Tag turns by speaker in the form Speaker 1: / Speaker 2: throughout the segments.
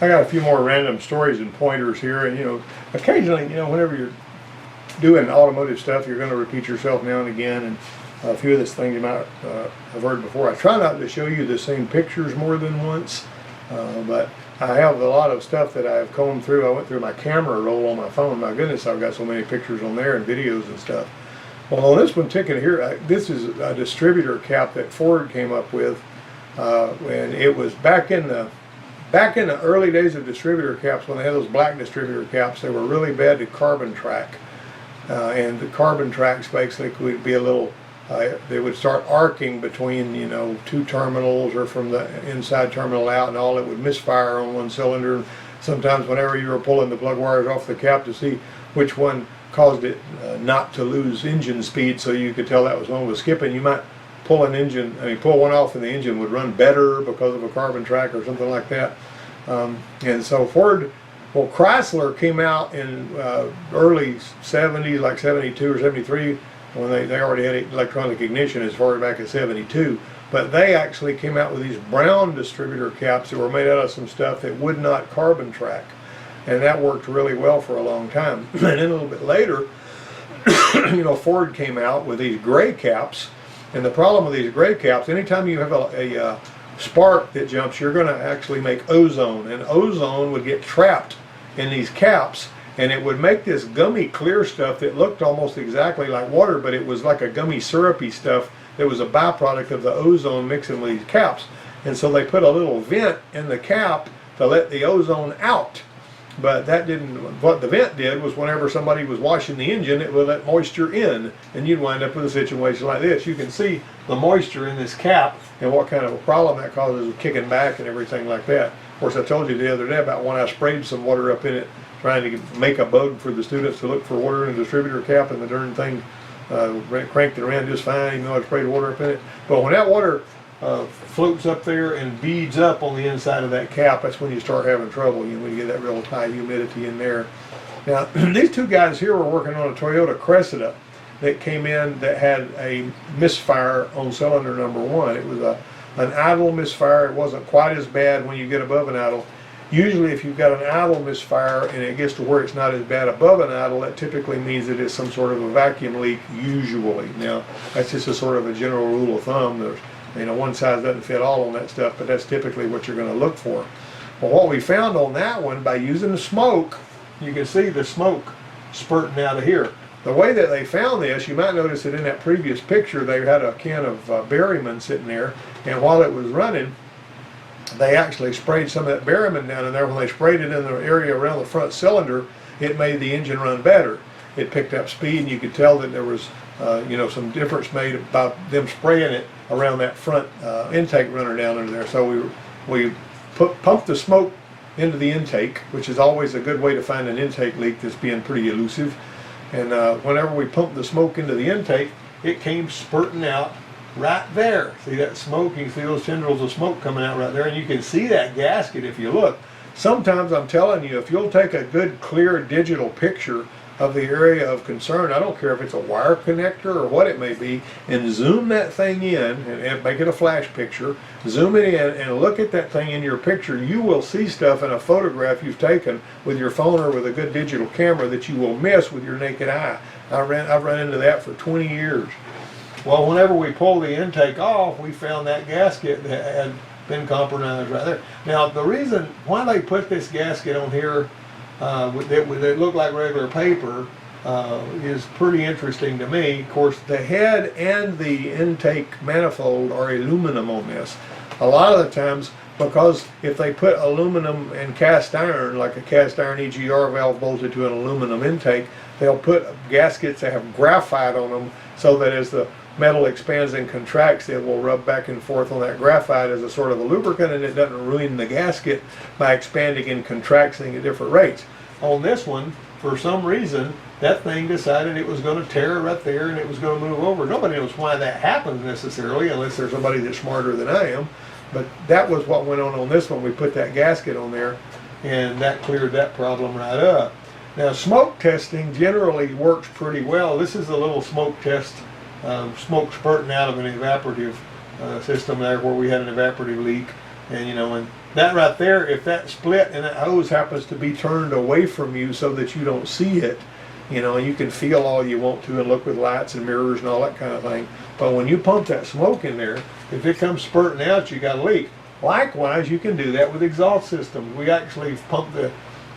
Speaker 1: I got a few more random stories and pointers here, and occasionally, whenever you're doing automotive stuff, you're going to repeat yourself now and again, and a few of these things you might have heard before. I try not to show you the same pictures more than once, but I have a lot of stuff that I've combed through. I went through my camera roll on my phone. My goodness, I've got so many pictures on there and videos and stuff. Well, on this one ticket here, this is a distributor cap that Ford came up with, and it was back in the early days of distributor caps, when they had those black distributor caps. They were really bad to carbon track, and the carbon tracks basically would be a little, they would start arcing between, two terminals or from the inside terminal out, and all. It would misfire on one cylinder. Sometimes whenever you were pulling the plug wires off the cap to see which one caused it not to lose engine speed, so you could tell that was one was skipping, you might pull one off and the engine would run better because of a carbon track or something like that. And so Chrysler came out in early 70s, like 72 or 73, when they already had electronic ignition as far back as 72. But they actually came out with these brown distributor caps that were made out of some stuff that would not carbon track. And that worked really well for a long time. And then a little bit later, Ford came out with these gray caps. And the problem with these gray caps, anytime you have a spark that jumps, you're going to actually make ozone. And ozone would get trapped in these caps, and it would make this gummy clear stuff that looked almost exactly like water, but it was like a gummy syrupy stuff that was a byproduct of the ozone mixing with these caps. And so they put a little vent in the cap to let the ozone out. But that didn't, what the vent did was whenever somebody was washing the engine, it would let moisture in, and you'd wind up with a situation like this. You can see the moisture in this cap and what kind of a problem that causes with kicking back and everything like that. Of course, I told you the other day about when I sprayed some water up in it, trying to make a bug for the students to look for water in the distributor cap, and the darn thing cranked it around just fine, even though I sprayed water up in it. But when that water floats up there and beads up on the inside of that cap, that's when you start having trouble, when you get that real high humidity in there. Now, these two guys here were working on a Toyota Cressida that came in that had a misfire on cylinder number 1. It was an idle misfire. It wasn't quite as bad when you get above an idle. Usually if you've got an idle misfire and it gets to where it's not as bad above an idle, that typically means that it's some sort of a vacuum leak, usually. Now, that's just a sort of a general rule of thumb. There's, one size doesn't fit all on that stuff, but that's typically what you're going to look for. Well, what we found on that one, by using the smoke, you can see the smoke spurting out of here. The way that they found this, you might notice that in that previous picture, they had a can of Berryman sitting there, and while it was running, they actually sprayed some of that Berryman down in there. When they sprayed it in the area around the front cylinder, it made the engine run better. It picked up speed, and you could tell that there was some difference made about them spraying it around that front intake runner down under there. So we pumped the smoke into the intake, which is always a good way to find an intake leak that's being pretty elusive. And whenever we pumped the smoke into the intake, it came spurting out right there. See that smoke? You can see those tendrils of smoke coming out right there, and you can see that gasket if you look. Sometimes, I'm telling you, if you'll take a good clear digital picture of the area of concern, I don't care if it's a wire connector or what it may be, and zoom that thing in and make it a flash picture, zoom it in and look at that thing in your picture, you will see stuff in a photograph you've taken with your phone or with a good digital camera that you will miss with your naked eye. I've run into that for 20 years. Well, whenever we pulled the intake off, we found that gasket that had been compromised right there. Now, the reason why they put this gasket on here that looked like regular paper is pretty interesting to me. Of course, the head and the intake manifold are aluminum on this. A lot of the times, because if they put aluminum and cast iron, like a cast iron EGR valve bolted to an aluminum intake, they'll put gaskets that have graphite on them so that as the metal expands and contracts, it will rub back and forth on that graphite as a sort of a lubricant, and it doesn't ruin the gasket by expanding and contracting at different rates. On this one, for some reason, that thing decided it was going to tear right there and it was going to move over. Nobody knows why that happens necessarily, unless there's somebody that's smarter than I am. But that was what went on this one. We put that gasket on there, and that cleared that problem right up. Now, smoke testing generally works pretty well. This is a little smoke test. Smoke spurting out of an evaporative system there where we had an evaporative leak, and that right there, if that split and that hose happens to be turned away from you so that you don't see it, you know, you can feel all you want to and look with lights and mirrors and all that kind of thing. But when you pump that smoke in there, if it comes spurting out, you got a leak. Likewise, you can do that with exhaust systems. We actually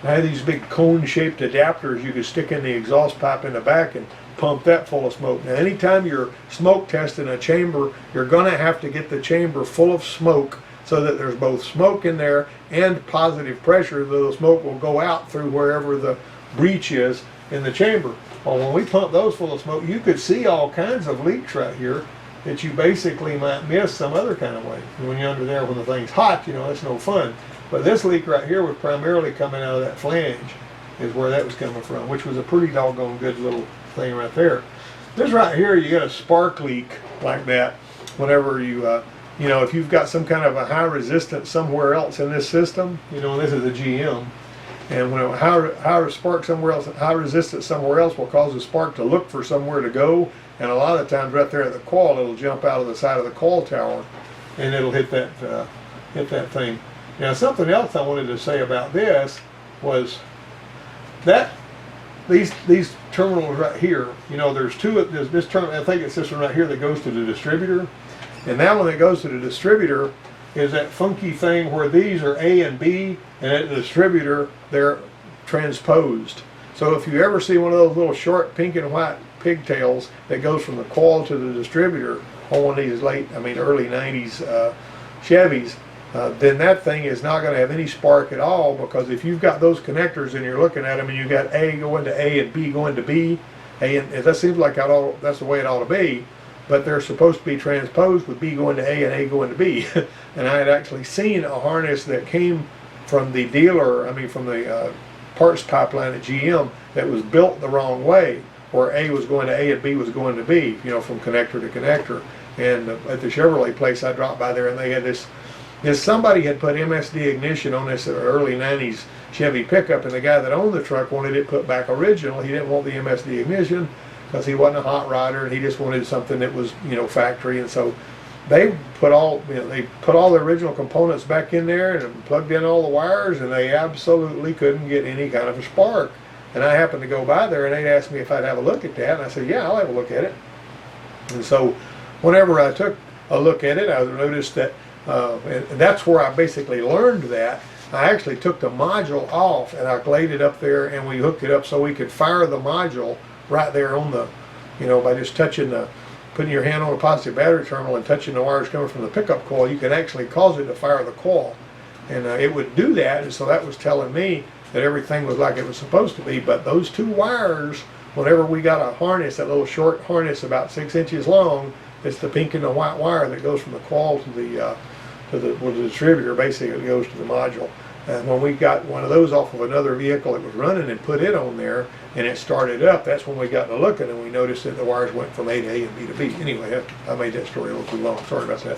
Speaker 1: I had these big cone-shaped adapters you could stick in the exhaust pipe in the back and pump that full of smoke. Now, anytime you're smoke testing a chamber, you're going to have to get the chamber full of smoke so that there's both smoke in there and positive pressure, though the smoke will go out through wherever the breach is in the chamber. Well, when we pump those full of smoke, you could see all kinds of leaks right here that you basically might miss some other kind of way. When you're under there when the thing's hot, you know, that's no fun. But this leak right here was primarily coming out of that flange, is where that was coming from, which was a pretty doggone good little thing right there. This right here, you get a spark leak like that whenever you, you know, if you've got some kind of a high resistance somewhere else in this system, you know, and this is a GM, and when a high spark somewhere else, high resistance somewhere else will cause the spark to look for somewhere to go, and a lot of times right there at the coil, it'll jump out of the side of the coil tower, and it'll hit that thing. Now, something else I wanted to say about this was that these terminals right here, you know, there's two. There's this terminal. I think it's this one right here that goes to the distributor, and that one that goes to the distributor is that funky thing where these are A and B, and at the distributor they're transposed. So if you ever see one of those little short pink and white pigtails that goes from the coil to the distributor on one of these early 90s Chevys, then that thing is not going to have any spark at all, because if you've got those connectors and you're looking at them and you got A going to A and B going to B, and that seems like that's the way it ought to be, but they're supposed to be transposed with B going to A and A going to B. And I had actually seen a harness that came from the dealer, from the parts pipeline at GM, that was built the wrong way, where A was going to A and B was going to B, you know, from connector to connector. And at the Chevrolet place, I dropped by there and they had this somebody had put MSD ignition on this early 90s Chevy pickup, and the guy that owned the truck wanted it put back original. He didn't want the MSD ignition because he wasn't a hot rodder, and he just wanted something that was, you know, factory. And so they put all the original components back in there and plugged in all the wires, and they absolutely couldn't get any kind of a spark. And I happened to go by there, and they'd asked me if I'd have a look at that, and I said, yeah, I'll have a look at it. And so whenever I took a look at it, I noticed that and that's where I basically learned that. I actually took the module off and I laid it up there, and we hooked it up so we could fire the module right there on the, you know, by just putting your hand on a positive battery terminal and touching the wires coming from the pickup coil. You can actually cause it to fire the coil, and it would do that. And so that was telling me that everything was like it was supposed to be. But those two wires, whenever we got a harness, that little short harness about 6 inches long, it's the pink and the white wire that goes from the coil to the distributor. Basically it goes to the module. And when we got one of those off of another vehicle that was running and put it on there and it started up, that's when we got to looking and we noticed that the wires went from A to A and B to B. Anyway, I made that story a little too long. Sorry about that.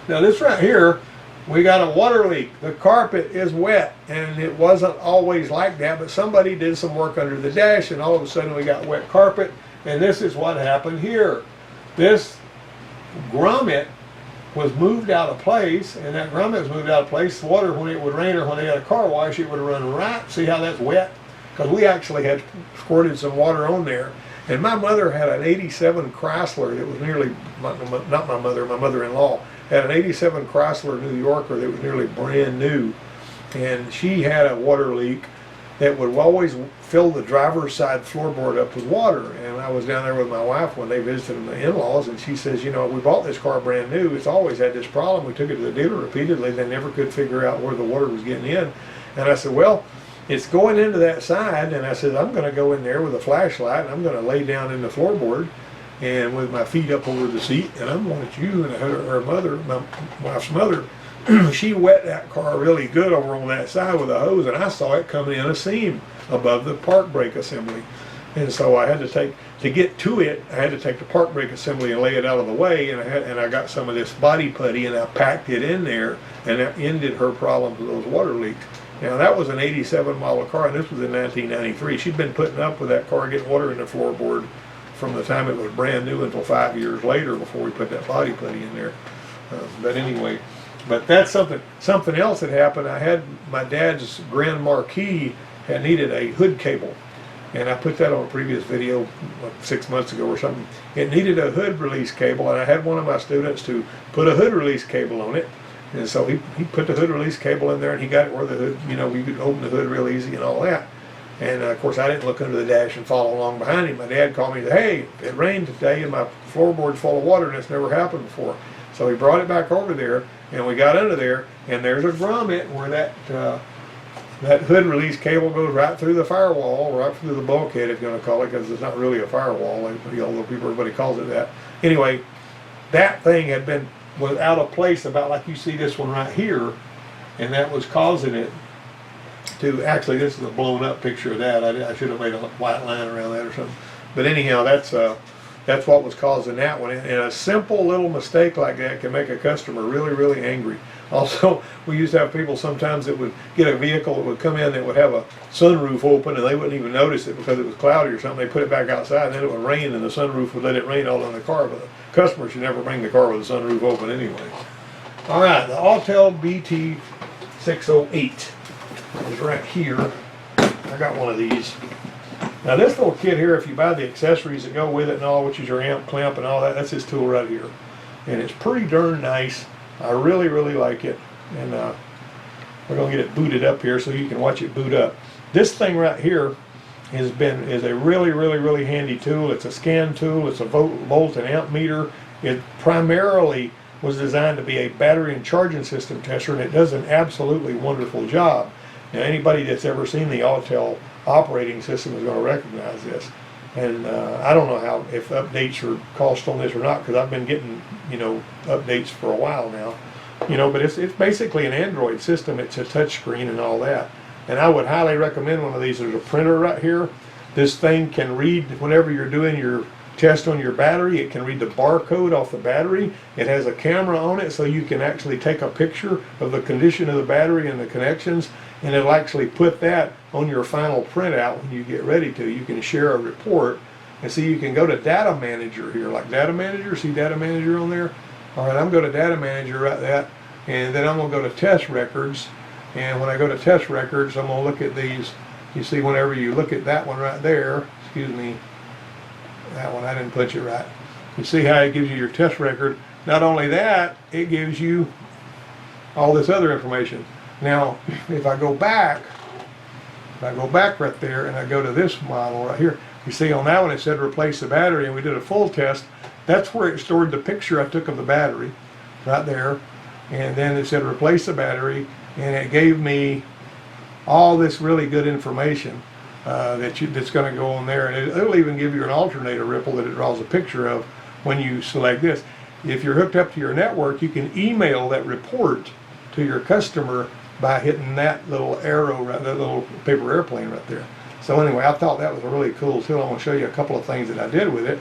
Speaker 1: Now this right here, we got a water leak. The carpet is wet, and it wasn't always like that, but somebody did some work under the dash and all of a sudden we got wet carpet, and this is what happened here. This grommet was moved out of place, and that grommet was moved out of place. The water, when it would rain or when they had a car wash, it would run right. See how that's wet? Because we actually had squirted some water on there. And my mother had an 87 Chrysler that was nearly, not my mother, my mother-in-law, had an 87 Chrysler New Yorker that was nearly brand new. And she had a water leak that would always fill the driver's side floorboard up with water. And I was down there with my wife when they visited the in-laws, and she says, you know, we bought this car brand new. It's always had this problem. We took it to the dealer repeatedly. They never could figure out where the water was getting in. And I said, well, it's going into that side. And I said, I'm going to go in there with a flashlight, and I'm going to lay down in the floorboard and with my feet up over the seat, and I'm going to you and her mother, my wife's mother, she wet that car really good over on that side with a hose, and I saw it coming in a seam above the park brake assembly. And so I had to get to it, I had to take the park brake assembly and lay it out of the way, and I got some of this body putty and I packed it in there, and that ended her problems with those water leaks. Now that was an 87 model car, and this was in 1993. She'd been putting up with that car getting water in the floorboard from the time it was brand new until 5 years later before we put that body putty in there. But anyway, But that's something else that happened. I had my dad's Grand Marquis had needed a hood cable, and I put that on a previous video like 6 months ago or something. It needed a hood release cable, and I had one of my students to put a hood release cable on it. And so he put the hood release cable in there, and he got it where the hood, you know, we could open the hood real easy and all that. And of course, I didn't look under the dash and follow along behind him. My dad called me and said, "Hey, it rained today, and my floorboard's full of water, and it's never happened before." So he brought it back over there, and we got under there, and there's a grommet where that hood release cable goes right through the firewall, right through the bulkhead, if you're going to call it, because it's not really a firewall, although everybody calls it that. Anyway, that thing was out of place, about like you see this one right here, and that was causing it to, actually this is a blown up picture of that. I should have made a white line around that or something. But anyhow, that's what was causing that one. And a simple little mistake like that can make a customer really, really angry. Also, we used to have people sometimes that would get a vehicle that would come in that would have a sunroof open, and they wouldn't even notice it because it was cloudy or something. They put it back outside, and then it would rain, and the sunroof would let it rain all on the car. But the customer should never bring the car with the sunroof open anyway. All right, the Autel BT 608 is right here. I got one of these. Now this little kit here, if you buy the accessories that go with it and all, which is your amp clamp and all that, that's this tool right here. And it's pretty darn nice. I really, really like it. And we're going to get it booted up here so you can watch it boot up. This thing right here is a really, really, really handy tool. It's a scan tool. It's a volt and amp meter. It primarily was designed to be a battery and charging system tester, and it does an absolutely wonderful job. Now anybody that's ever seen the Autel operating system is going to recognize this. And I don't know if updates are cost on this or not, because I've been getting, you know, updates for a while now. You know, but it's basically an Android system. It's a touch screen and all that. And I would highly recommend one of these. There's a printer right here. This thing can read, whenever you're doing your test on your battery, it can read the barcode off the battery. It has a camera on it, so you can actually take a picture of the condition of the battery and the connections, and it'll actually put that on your final printout when you get ready to. You can share a report, and see, you can go to Data Manager here, like Data Manager. See Data Manager on there? All right, I'm going to Data Manager right there, and then I'm going to go to Test Records. And when I go to Test Records, I'm going to look at these. You see, whenever you look at that one right there, excuse me, that one, I didn't punch it right. You see how it gives you your test record. Not only that, it gives you all this other information. Now, if I go back right there and I go to this model right here, you see on that one it said replace the battery, and we did a full test. That's where it stored the picture I took of the battery, right there. And then it said replace the battery, and it gave me all this really good information that's going to go on there. And it'll even give you an alternator ripple that it draws a picture of when you select this. If you're hooked up to your network, you can email that report to your customer by hitting that little arrow, right, that little paper airplane right there. So anyway, I thought that was a really cool tool. I'm going to show you a couple of things that I did with it.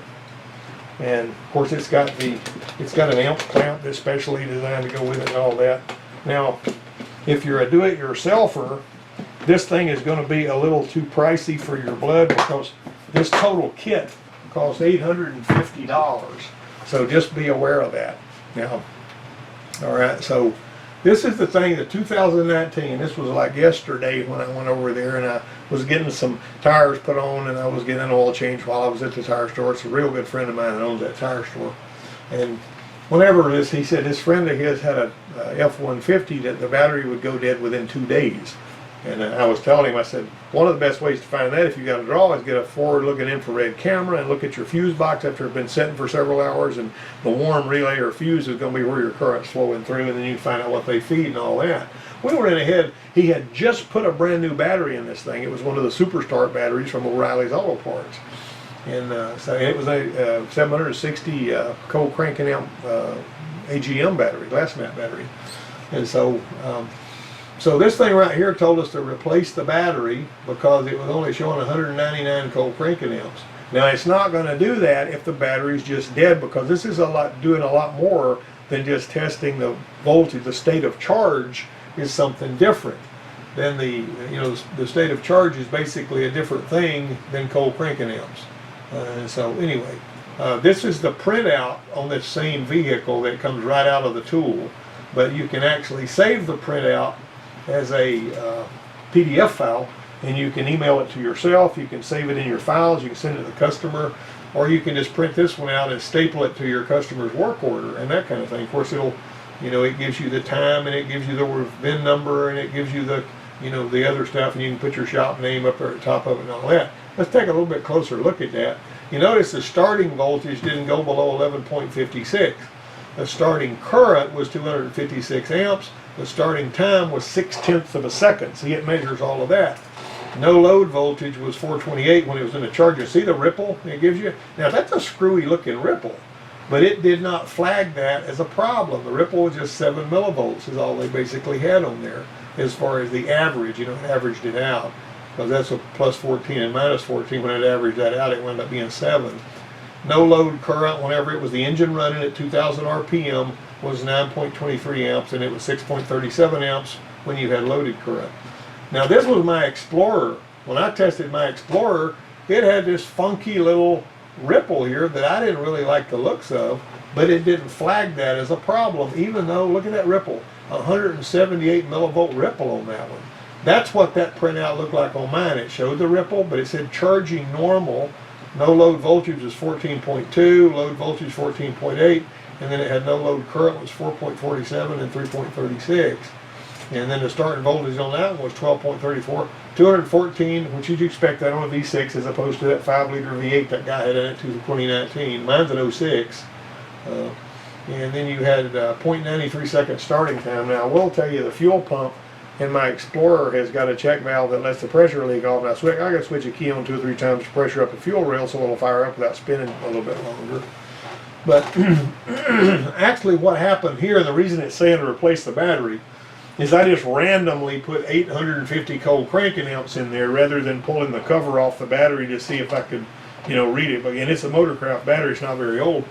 Speaker 1: And of course, it's got an amp clamp that's specially designed to go with it and all that. Now, if you're a do-it-yourselfer, this thing is going to be a little too pricey for your blood, because this total kit costs $850. So just be aware of that. Now, all right, so this is the thing, the 2019, this was like yesterday when I went over there, and I was getting some tires put on, and I was getting an oil change while I was at the tire store. It's a real good friend of mine that owns that tire store. And whenever he said his friend of his had a F-150 that the battery would go dead within 2 days. And I was telling him, I said, one of the best ways to find that, if you got a draw, is get a forward-looking infrared camera and look at your fuse box after it's been setting for several hours, and the warm relay or fuse is going to be where your current's flowing through, and then you can find out what they feed and all that. We went ahead. He had just put a brand new battery in this thing. It was one of the Superstart batteries from O'Reilly's Auto Parts. And so it was a 760 cold cranking amp AGM battery, glass mat battery. And so so this thing right here told us to replace the battery because it was only showing 199 cold cranking amps. Now it's not going to do that if the battery's just dead, because this is doing a lot more than just testing the voltage. The state of charge is something different. Then the state of charge is basically a different thing than cold cranking amps. So anyway, this is the printout on this same vehicle that comes right out of the tool. but you can actually save the printout as a PDF file, and you can email it to yourself, you can save it in your files, you can send it to the customer, or you can just print this one out and staple it to your customer's work order and that kind of thing. Of course, it'll, you know, it gives you the time, and it gives you the VIN number, and it gives you the, you know, the other stuff, and you can put your shop name up there at the top of it and all that. Let's take a little bit closer look at that. You notice the starting voltage didn't go below 11.56. The starting current was 256 amps. The starting time was 0.6 of a second. See, it measures all of that. No load voltage was 428 when it was in the charger. See the ripple it gives you? Now that's a screwy looking ripple, but it did not flag that as a problem. The ripple was just 7 millivolts is all they basically had on there as far as the average. You know, it averaged it out, because that's a plus 14 and minus 14. When it averaged that out, it wound up being 7. No load current whenever it was the engine running at 2,000 RPM was 9.23 amps, and it was 6.37 amps when you had loaded current. Now this was my Explorer. When I tested my Explorer, it had this funky little ripple here that I didn't really like the looks of, but it didn't flag that as a problem, even though, look at that ripple, 178 millivolt ripple on that one. That's what that printout looked like on mine. It showed the ripple, but it said charging normal. No load voltage was 14.2, load voltage 14.8, and then it had no load current was 4.47 and 3.36. And then the starting voltage on that one was 12.34, 214, which you'd expect that on a V6 as opposed to that 5-liter V8 that guy had in it to 2019. Mine's an 06. And then you had 0.93 second starting time. Now I will tell you, the fuel pump in my Explorer has got a check valve that lets the pressure leak off. Now I got to switch a key on 2 or 3 times to pressure up the fuel rail so it'll fire up without spinning a little bit longer. But actually what happened here, and the reason it's saying to replace the battery, is I just randomly put 850 cold cranking amps in there rather than pulling the cover off the battery to see if I could, you know, read it. But again, it's a Motorcraft battery, it's not very old,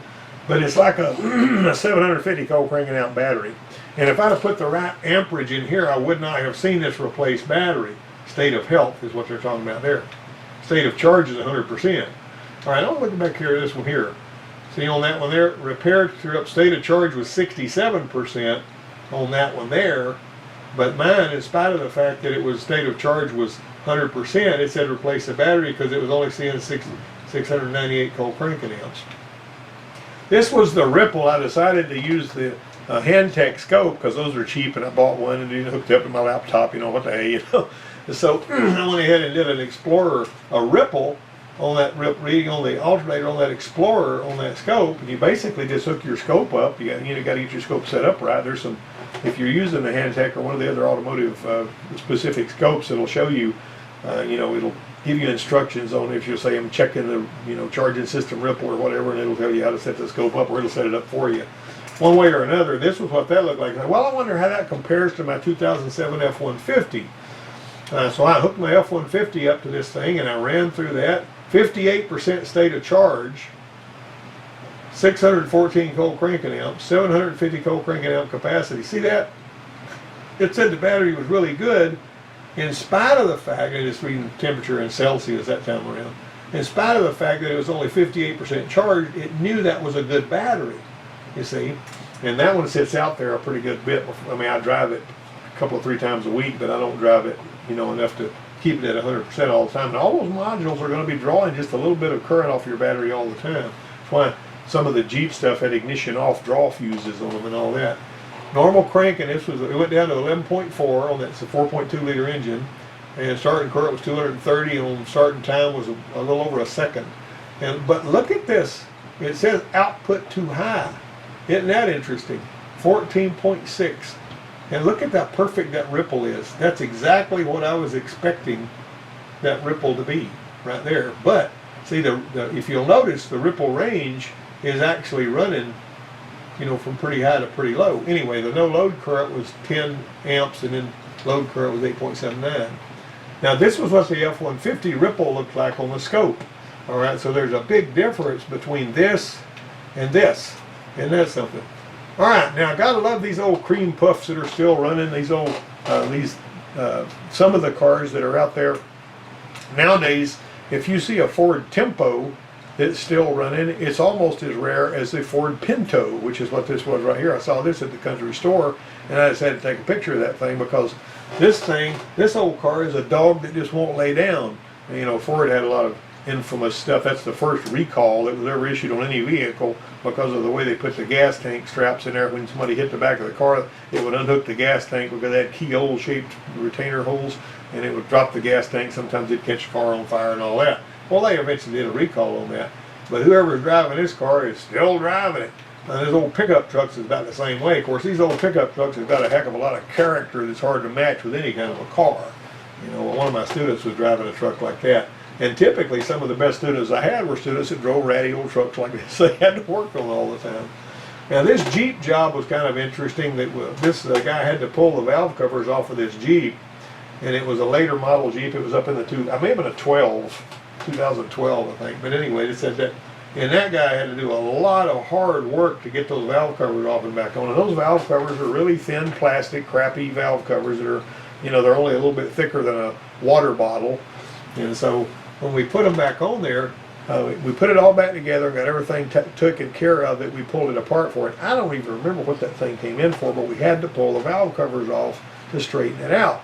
Speaker 1: but it's like a 750 cold cranking amp battery. And if I'd have put the right amperage in here, I would not have seen this replaced battery. State of health is what they're talking about there. State of charge is 100%. All right, I'm looking back here at this one here. See on that one there, repaired through up state of charge was 67% on that one there. But mine, in spite of the fact that it was state of charge was 100%, it said replace the battery because it was only seeing 698 cold cranking amps. This was the ripple. I decided to use the Handtech scope because those are cheap, and I bought one and it hooked up to my laptop. You know what the hey, you know. So I went ahead and did an Explorer, a ripple on that reading on the alternator on that Explorer on that scope. And you basically just hook your scope up. You got to get your scope set up right. There's some. If you're using the Handtech or one of the other automotive specific scopes, it'll show you, you know, it'll give you instructions on if you say I'm checking the, you know, charging system ripple or whatever, and it'll tell you how to set the scope up, or it'll set it up for you. One way or another, this was what that looked like. Well, I wonder how that compares to my 2007 F-150. So I hooked my F-150 up to this thing, and I ran through that. 58% state of charge. 614 cold cranking amps, 750 cold cranking amp capacity. See that? It said the battery was really good in spite of the fact, and it's reading temperature in Celsius that time around, in spite of the fact that it was only 58% charged, it knew that was a good battery, you see. And that one sits out there a pretty good bit. I mean, I drive it a couple of 3 times a week, but I don't drive it, you know, enough to keep it at 100% all the time. And all those modules are going to be drawing just a little bit of current off your battery all the time. That's why some of the Jeep stuff had ignition off draw fuses on them and all that. Normal cranking, it went down to 11.4 on that. It's a 4.2 liter engine, and starting current was 230, and on starting time was a little over a second. But look at this. It says output too high. Isn't that interesting? 14.6. And look at how perfect that ripple is. That's exactly what I was expecting that ripple to be right there. But see, if you'll notice, the ripple range is actually running, you know, from pretty high to pretty low. Anyway, the no load current was 10 amps, and then load current was 8.79. Now this was what the F-150 ripple looked like on the scope. All right, so there's a big difference between this and this. Isn't that something? All right, now I gotta love these old cream puffs that are still running. These old, some of the cars that are out there nowadays. If you see a Ford Tempo that's still running. It's almost as rare as the Ford Pinto, which is what this was right here. I saw this at the country store, and I just had to take a picture of that thing because this old car is a dog that just won't lay down. And, you know, Ford had a lot of infamous stuff. That's the first recall that was ever issued on any vehicle because of the way they put the gas tank straps in there. When somebody hit the back of the car, it would unhook the gas tank because they had keyhole shaped retainer holes, and it would drop the gas tank. Sometimes it'd catch the car on fire and all that. Well, they eventually did a recall on that, but whoever's driving this car is still driving it. And those old pickup trucks is about the same way. Of course, these old pickup trucks have got a heck of a lot of character that's hard to match with any kind of a car. You know, one of my students was driving a truck like that. And typically, some of the best students I had were students that drove ratty old trucks like this. They had to work on all the time. Now, this Jeep job was kind of interesting. That this guy had to pull the valve covers off of this Jeep, and it was a later model Jeep. It was up in the I may have been a 2012, I think. But anyway, it said that, and that guy had to do a lot of hard work to get those valve covers off and back on. And those valve covers are really thin plastic, crappy valve covers that are, you know, they're only a little bit thicker than a water bottle. And so when we put them back on there, we put it all back together, got everything taken care of that we pulled it apart for. And I don't even remember what that thing came in for, but we had to pull the valve covers off to straighten it out.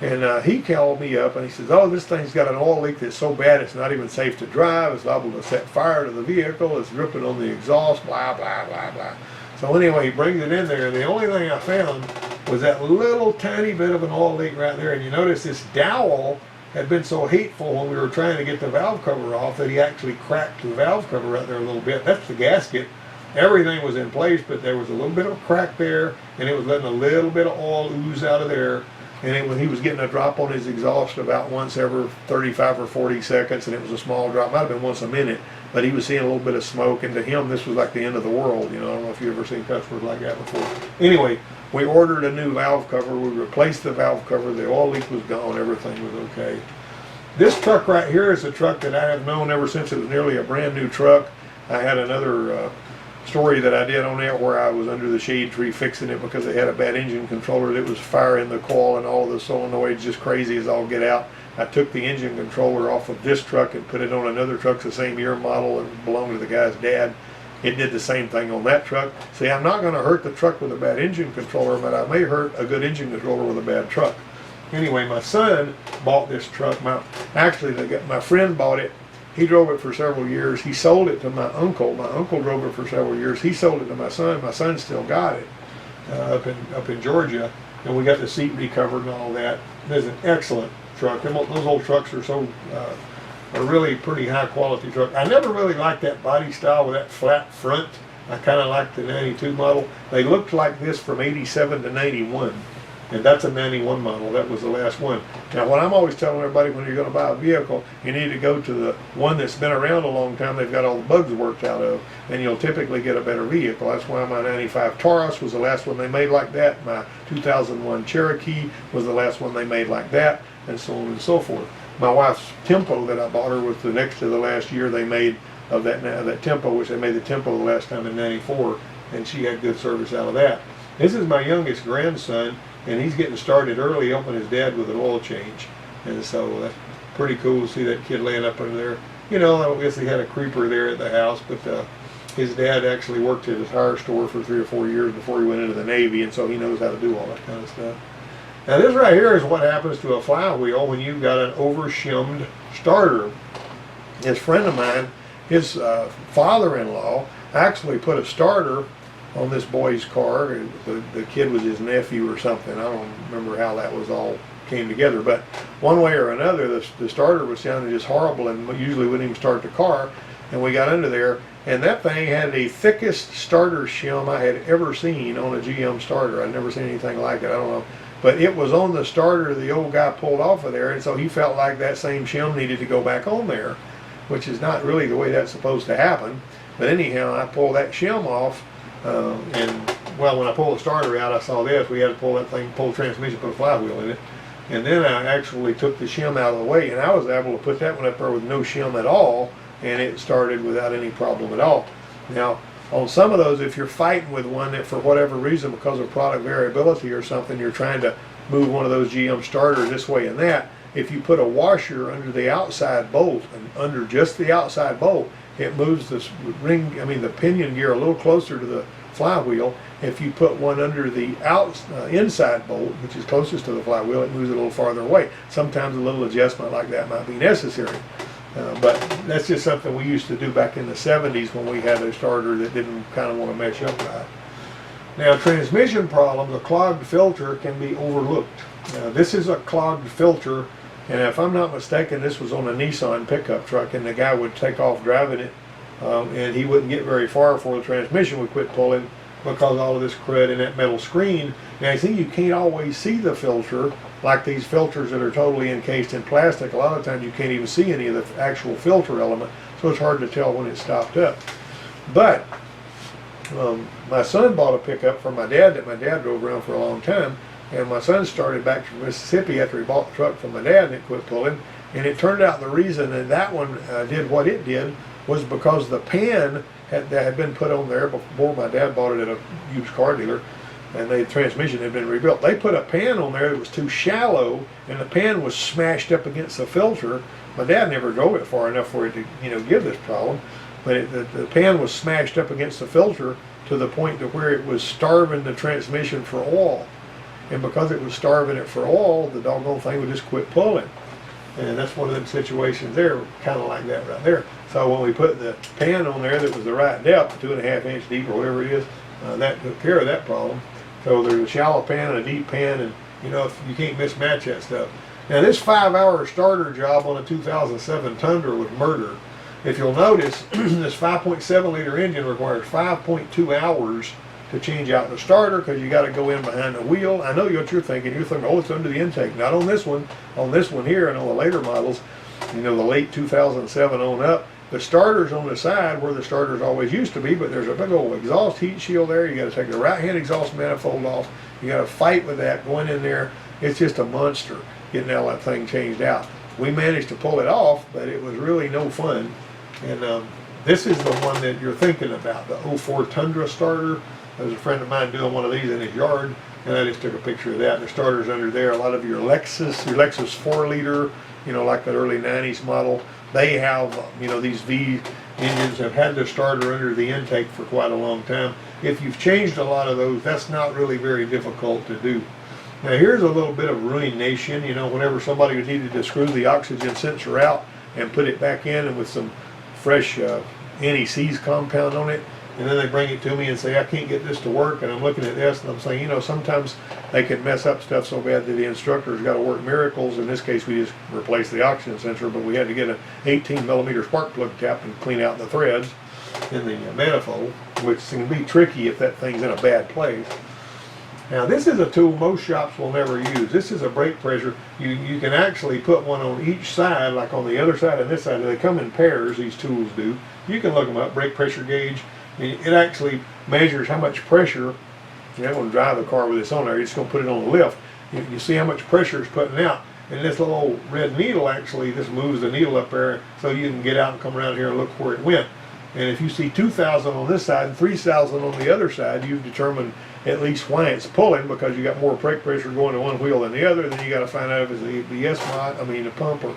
Speaker 1: And he called me up and he says, oh, this thing's got an oil leak that's so bad it's not even safe to drive. It's liable to set fire to the vehicle. It's dripping on the exhaust, blah, blah, blah, blah. So anyway, he brings it in there, and the only thing I found was that little tiny bit of an oil leak right there. And you notice this dowel had been so hateful when we were trying to get the valve cover off that he actually cracked the valve cover right there a little bit. That's the gasket. Everything was in place, but there was a little bit of a crack there, and it was letting a little bit of oil ooze out of there. And he was getting a drop on his exhaust about once every 35 or 40 seconds, and it was a small drop. Might have been once a minute, but he was seeing a little bit of smoke, and to him, this was like the end of the world. You know, I don't know if you've ever seen customers like that before. Anyway, we ordered a new valve cover. We replaced the valve cover. The oil leak was gone. Everything was okay. This truck right here is a truck that I have known ever since it was nearly a brand new truck. I had another story that I did on it where I was under the shade tree fixing it because they had a bad engine controller that was firing the coil and all of the solenoids just crazy as all get out. I took the engine controller off of this truck and put it on another truck, the same year model, and belonged to the guy's dad. It did the same thing on that truck. See, I'm not going to hurt the truck with a bad engine controller, but I may hurt a good engine controller with a bad truck. Anyway, my son bought this truck. My friend bought it. He drove it for several years. He sold it to my uncle. My uncle drove it for several years. He sold it to my son. My son still got it up in Georgia, and we got the seat recovered and all that. It's an excellent truck. Those old trucks are so a really pretty high quality truck. I never really liked that body style with that flat front. I kind of liked the 92 model. They looked like this from 87 to 91. And that's a 91 model. That was the last one. Now, what I'm always telling everybody, when you're going to buy a vehicle, you need to go to the one that's been around a long time. They've got all the bugs worked out of, and you'll typically get a better vehicle. That's why my 95 Taurus was the last one they made like that. My 2001 Cherokee was the last one they made like that, and so on and so forth. My wife's Tempo that I bought her was the next to the last year they made of that Tempo, which they made the Tempo the last time in 94, and she had good service out of that. This is my youngest grandson, and he's getting started early helping his dad with an oil change. And so that's pretty cool to see that kid laying up under there. You know, I guess he had a creeper there at the house, but his dad actually worked at a tire store for 3 or 4 years before he went into the Navy, and so he knows how to do all that kind of stuff. Now this right here is what happens to a flywheel when you've got an over-shimmed starter. This friend of mine, his father-in-law, actually put a starter on this boy's car. The kid was his nephew or something. I don't remember how that was all came together, but one way or another, the starter was sounding just horrible and usually wouldn't even start the car. And we got under there, and that thing had the thickest starter shim I had ever seen on a GM starter. I'd never seen anything like it. I don't know. But it was on the starter the old guy pulled off of there, and so he felt like that same shim needed to go back on there, which is not really the way that's supposed to happen. But anyhow, I pulled that shim off, and well, when I pulled the starter out, I saw this. We had to pull that thing, pull the transmission, put a flywheel in it. And then I actually took the shim out of the way, and I was able to put that one up there with no shim at all, and it started without any problem at all. Now, on some of those, if you're fighting with one that for whatever reason, because of product variability or something, you're trying to move one of those GM starters this way and that, if you put a washer under the outside bolt, and under just the outside bolt, it moves this ring, the pinion gear a little closer to the flywheel. If you put one under the inside bolt, which is closest to the flywheel, it moves it a little farther away. Sometimes a little adjustment like that might be necessary. But that's just something we used to do back in the 70s when we had a starter that didn't kind of want to mesh up right. Now, transmission problems, a clogged filter can be overlooked. Now, this is a clogged filter, and if I'm not mistaken, this was on a Nissan pickup truck, and the guy would take off driving it, and he wouldn't get very far before the transmission would quit pulling because all of this crud in that metal screen. Now, you see, you can't always see the filter, like these filters that are totally encased in plastic. A lot of times you can't even see any of the actual filter element, so it's hard to tell when it's stopped up. But my son bought a pickup from my dad that my dad drove around for a long time, and my son started back from Mississippi after he bought the truck from my dad and it quit pulling. And it turned out the reason that one did what it did was because the pan that had been put on there before my dad bought it at a used car dealer, and the transmission had been rebuilt. They put a pan on there that was too shallow, and the pan was smashed up against the filter. My dad never drove it far enough for it to, give this problem, but the pan was smashed up against the filter to the point to where it was starving the transmission for oil. And because it was starving it for oil, the doggone thing would just quit pulling. And that's one of them situations there, kind of like that right there. So when we put the pan on there that was the right depth, 2.5 inch deep or whatever it is, that took care of that problem. So there's a shallow pan and a deep pan, and you can't mismatch that stuff. Now, this 5-hour starter job on a 2007 Tundra was murder. If you'll notice, this 5.7 liter engine requires 5.2 hours to change out the starter because you got to go in behind the wheel. I know what you're thinking. You're thinking, oh, it's under the intake. Not on this one. On this one here and on the later models, the late 2007 on up, the starter's on the side where the starters always used to be, but there's a big old exhaust heat shield there. You got to take the right-hand exhaust manifold off. You got to fight with that going in there. It's just a monster getting all that thing changed out. We managed to pull it off, but it was really no fun. And this is the one that you're thinking about, the 04 Tundra starter. There's a friend of mine doing one of these in his yard, and I just took a picture of that. And the starter's under there. A lot of your Lexus 4-liter, like that early 90s model, they have, these V engines have had their starter under the intake for quite a long time. If you've changed a lot of those, that's not really very difficult to do. Now, here's a little bit of ruination. Whenever somebody needed to screw the oxygen sensor out and put it back in, and with some fresh NEC's compound on it, and then they bring it to me and say, I can't get this to work, and I'm looking at this and I'm saying, sometimes they can mess up stuff so bad that the instructor's got to work miracles. In this case, we just replaced the oxygen sensor, but we had to get an 18mm spark plug cap and clean out the threads in the manifold, which can be tricky if that thing's in a bad place. Now, this is a tool most shops will never use. This is a brake pressure. You can actually put one on each side, like on the other side and this side. They come in pairs, these tools do. You can look them up, brake pressure gauge. It actually measures how much pressure. You're not going to drive the car with this on there. You're just going to put it on the lift. You see how much pressure it's putting out. And this little old red needle actually, this moves the needle up there so you can get out and come around here and look where it went. And if you see 2,000 on this side and 3,000 on the other side, you've determined at least why it's pulling, because you got more brake pressure going to one wheel than the other. Then you got to find out if it's the ABS mod, the pump, or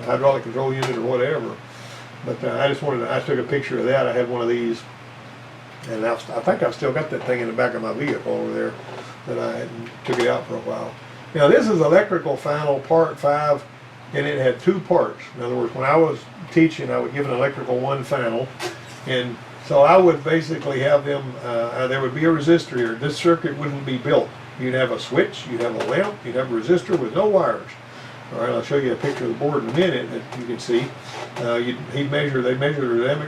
Speaker 1: hydraulic control unit or whatever. But I took a picture of that. I had one of these, and I think I've still got that thing in the back of my vehicle over there that I took it out for a while. Now, this is electrical final part 5, and it had 2 parts. In other words, when I was teaching, I would give an electrical 1 final, and so I would basically have them, there would be a resistor here. This circuit wouldn't be built. You'd have a switch, you'd have a lamp, you'd have a resistor with no wires. All right, I'll show you a picture of the board in a minute that you can see. They measure the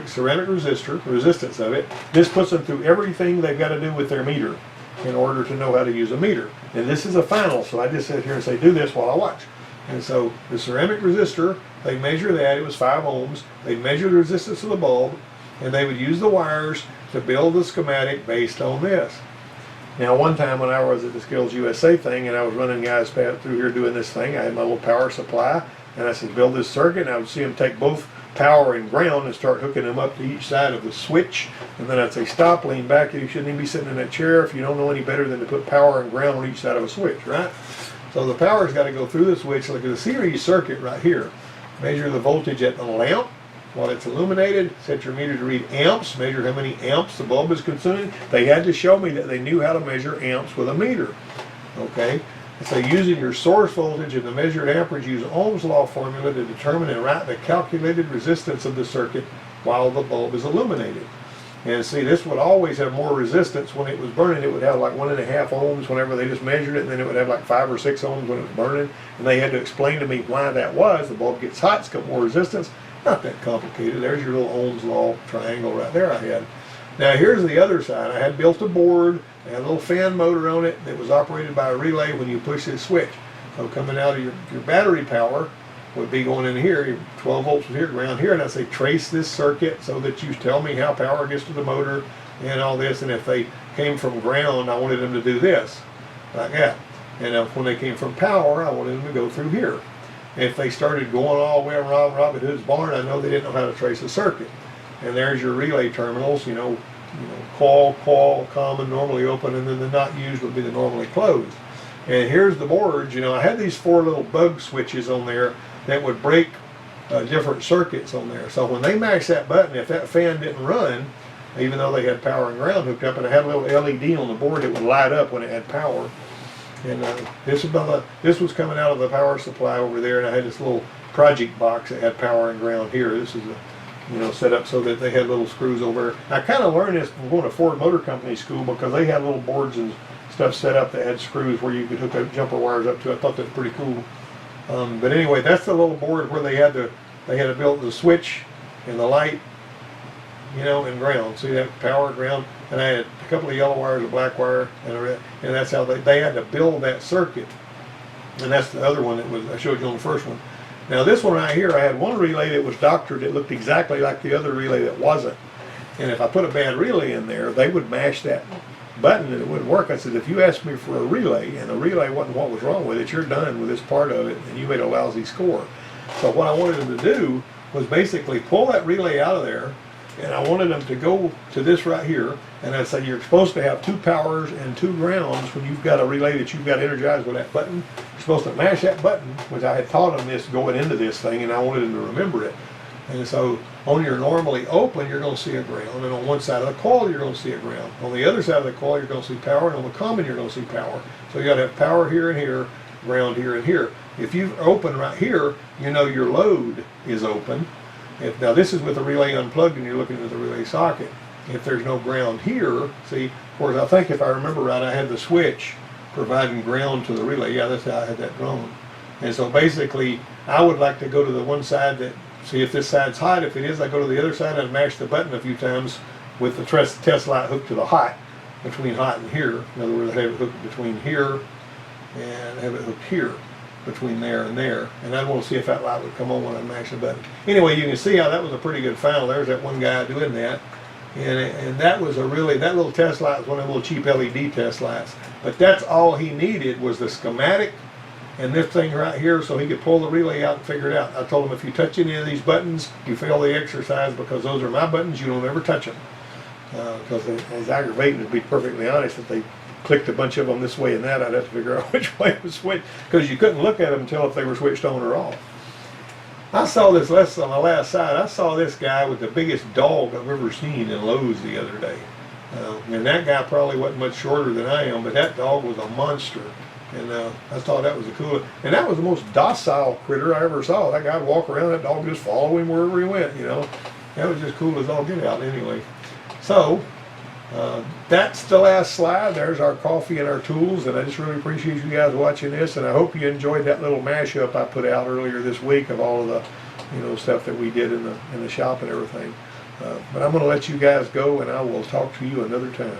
Speaker 1: ceramic resistor, the resistance of it. This puts them through everything they've got to do with their meter in order to know how to use a meter. And this is a final, so I just sit here and say, do this while I watch. And so the ceramic resistor, they measure that, it was 5 ohms. They measure the resistance of the bulb, and they would use the wires to build the schematic based on this. Now, one time when I was at the Skills USA thing and I was running guys through here doing this thing, I had my little power supply, and I said, build this circuit, and I would see them take both power and ground and start hooking them up to each side of the switch. And then I'd say, stop, lean back. You shouldn't even be sitting in that chair if you don't know any better than to put power and ground on each side of a switch, right? So the power's got to go through the switch. Look at the series circuit right here. Measure the voltage at the lamp, while it's illuminated. Set your meter to read amps, measure how many amps the bulb is consuming. They had to show me that they knew how to measure amps with a meter. Okay, so using your source voltage and the measured amperage, use Ohm's law formula to determine and write the calculated resistance of the circuit while the bulb is illuminated. And see, this would always have more resistance when it was burning. It would have like 1.5 ohms whenever they just measured it, and then it would have like 5 or 6 ohms when it was burning. And they had to explain to me why that was. The bulb gets hot, it's got more resistance. Not that complicated. There's your little Ohm's law triangle right there I had. Now here's the other side. I had built a board, I had a little fan motor on it that was operated by a relay when you push this switch. So coming out of your battery power would be going in here, your 12 volts was here, ground here, and I say trace this circuit so that you tell me how power gets to the motor and all this, and if they came from ground, I wanted them to do this, like that. And when they came from power, I wanted them to go through here. If they started going all the way around Robin Hood's barn, I know they didn't know how to trace a circuit. And there's your relay terminals, coil, common, normally open, and then the not used would be the normally closed. And here's the boards. I had these 4 little bug switches on there that would break different circuits on there. So when they mashed that button, if that fan didn't run, even though they had power and ground hooked up, and I had a little LED on the board that would light up when it had power. And this was coming out of the power supply over there, and I had this little project box that had power and ground here. This is set up so that they had little screws over. I kind of learned this from going to Ford Motor Company school, because they had little boards and stuff set up that had screws where you could hook up jumper wires up to. I thought that was pretty cool. But anyway, that's the little board where they had to build the switch and the light, and ground. See that power, ground, and I had a couple of yellow wires, a black wire, and a red, and that's how they had to build that circuit. And that's the other one that I showed you on the first one. Now this one right here, I had one relay that was doctored that looked exactly like the other relay that wasn't. And if I put a bad relay in there, they would mash that button and it wouldn't work. I said, if you asked me for a relay and the relay wasn't what was wrong with it, you're done with this part of it and you made a lousy score. So what I wanted them to do was basically pull that relay out of there, and I wanted them to go to this right here, and I'd say you're supposed to have 2 powers and 2 grounds when you've got a relay that you've got energized with that button. You're supposed to mash that button, which I had taught them this going into this thing, and I wanted them to remember it. And so on your normally open, you're going to see a ground, and on one side of the coil, you're going to see a ground. On the other side of the coil, you're going to see power, and on the common, you're going to see power. So you got to have power here and here, ground here and here. If you open right here, your load is open. Now this is with the relay unplugged and you're looking at the relay socket. If there's no ground here, see, of course, I think if I remember right, I had the switch providing ground to the relay. Yeah, that's how I had that drawn. And so basically, I would like to go to the one side that, see if this side's hot. If it is, I go to the other side and mash the button a few times with the test light hooked to the hot, between hot and here. In other words, I have it hooked between here and have it hooked here, between there and there, and I'd want to see if that light would come on when I mash the button. Anyway, you can see how that was a pretty good final. There's that one guy doing that, and that was that little test light was one of the little cheap LED test lights. But that's all he needed was the schematic and this thing right here, so he could pull the relay out and figure it out. I told him, if you touch any of these buttons, you fail the exercise, because those are my buttons. You don't ever touch them, because it's aggravating, to be perfectly honest. If they clicked a bunch of them this way and that, I'd have to figure out which way it was switched, because you couldn't look at them and tell if they were switched on or off. I saw this on the last side. I saw this guy with the biggest dog I've ever seen in Lowe's the other day. And that guy probably wasn't much shorter than I am, but that dog was a monster. And I thought that was the coolest. And that was the most docile critter I ever saw. That guy would walk around, that dog would just follow him wherever he went, That was just cool as all get out anyway. So, that's the last slide. There's our coffee and our tools, and I just really appreciate you guys watching this, and I hope you enjoyed that little mashup I put out earlier this week of all of the stuff that we did in the shop and everything. But I'm going to let you guys go, and I will talk to you another time.